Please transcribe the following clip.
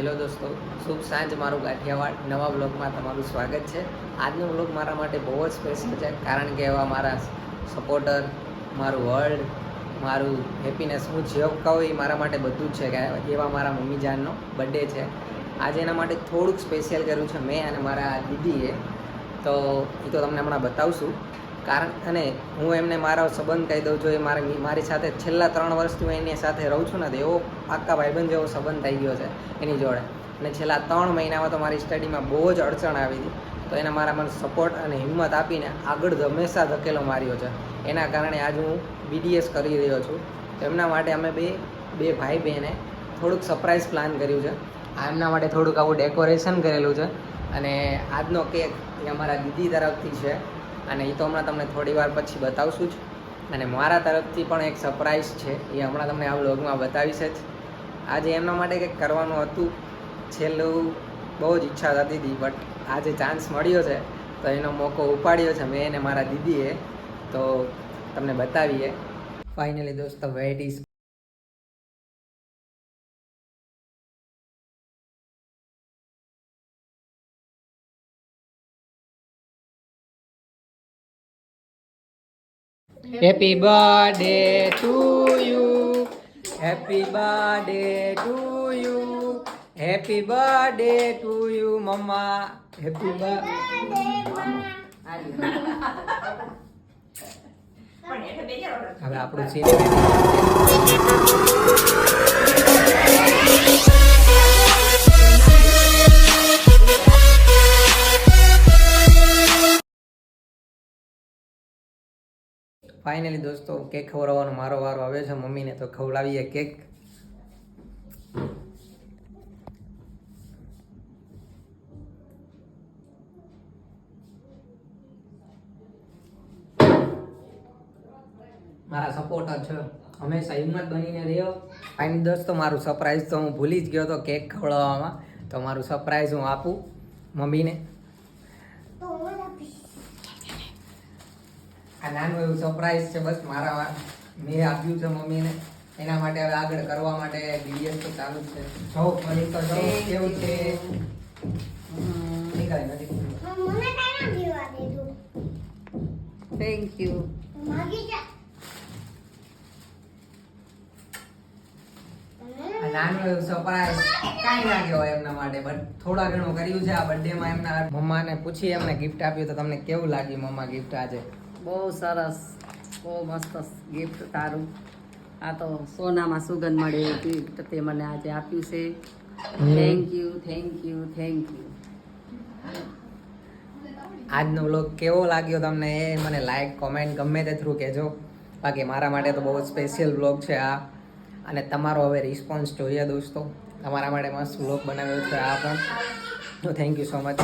Hello દોસ્તો, શુભ સાંજ મારું કાઠિયાવાડ નવા બ્લોગમાં તમારું સ્વાગત છે। આજનો બ્લોગ મારા માટે બહુ જ સ્પેશિયલ છે, કારણ કે એવા મારા સપોર્ટર, મારું વર્લ્ડ, મારું હેપીનેસ, હું જે કહું એ મારા માટે બધું જ છે કે એવા મારા મમ્મી જાનનો બર્થડે છે। આજે એના માટે થોડુંક સ્પેશિયલ કર્યું છે મેં અને મારા દીદીએ, તો એ તો તમને હમણાં બતાવશું। કારણ અને હું એમને મારો સંબંધ કહી દઉં છું, એ મારી સાથે છેલ્લા 3 વર્ષથી હું એની સાથે રહું છું ને, તો એવો પાક્કા ભાઈબંધ જેવો સંબંધ થઈ ગયો છે એની જોડે। અને છેલ્લા 3 મહિનામાં તો મારી સ્ટડીમાં બહુ જ અડચણ આવી હતી, તો એને મને સપોર્ટ અને હિંમત આપીને આગળ હંમેશા ધકેલો માર્યો છે। એના કારણે આજ હું BDS કરી રહ્યો છું। તો એમના માટે અમે બે ભાઈ બહેને થોડુંક સરપ્રાઈઝ પ્લાન કર્યું છે। એમના માટે થોડુંક આવું ડેકોરેશન કરેલું છે, અને આજનો કેક એ અમારા દીદી તરફથી છે, અને એ તો હમણાં તમને થોડી વાર પછી બતાવશું જ। અને મારા તરફથી પણ એક સરપ્રાઈઝ છે, એ હમણાં તમને આ વ્લોગમાં બતાવીશ જ। આજે એમના માટે કંઈક કરવાનું હતું, છેલ્લું બહુ જ ઈચ્છા થતી હતી, બટ આજે ચાન્સ મળ્યો છે, તો એનો મોકો ઉપાડ્યો છે મેં અને મારા દીદીએ। તો તમને બતાવીએ ફાઇનલી દોસ્તો, wait is happy birthday to you, happy birthday to you, happy birthday to you mamma, happy birthday. હવે આપણું સીન ફાઇનલી દોસ્તો, કેક ખવડાવવાનો મારો વારો આવ્યો છે મમ્મીને, તો ખવડાવીએ કેક। મારા સપોર્ટર છે, હંમેશા હિંમત બનીને રહ્યો। ફાઇનલી દોસ્તો, મારું સરપ્રાઈઝ તો હું ભૂલી જ ગયો હતો કેક ખવડાવવામાં, તો મારું સરપ્રાઈઝ હું આપું મમ્મીને। આ નાનું એવું સરપ્રાઈઝ છે, બસ મેં આપ્યું છે મમ્મીને, એના માટે હવે આગળ કરવા માટે BDS તો ચાલુ જ છે। જો ફરી તો જો કેવું છે, નીકળે નથી। Thank you. નાનું એવું સરપ્રાઈઝ કાંઈ ના કહેવાય એમના માટે, બટ થોડા ઘણું કર્યું છે આ બર્થડેમાં। એમના મમ્માને પૂછી એમને ગિફ્ટ આપ્યું, તો તમને કેવું લાગ્યું મમ્મા ગિફ્ટ આજે? બહુ સરસ, બહુ મસ્ત ગિફ્ટ તારું। આ તો સોનામાં સુગંધ મળે એવું ગિફ્ટ તે મને આજે આપ્યું છે। Thank you, thank you, thank you. આજનો વ્લોગ કેવો લાગ્યો તમને એ મને લાઈક, કોમેન્ટ ગમે તે થ્રુ કહેજો। બાકી મારા માટે તો બહુ સ્પેશિયલ વ્લોગ છે આ, અને તમારો હવે રિસ્પોન્સ જોઈએ દોસ્તો। તમારા માટે મસ્ત વ્લોગ બનાવ્યો છે આ પણ, તો થેન્ક યુ સો મચ।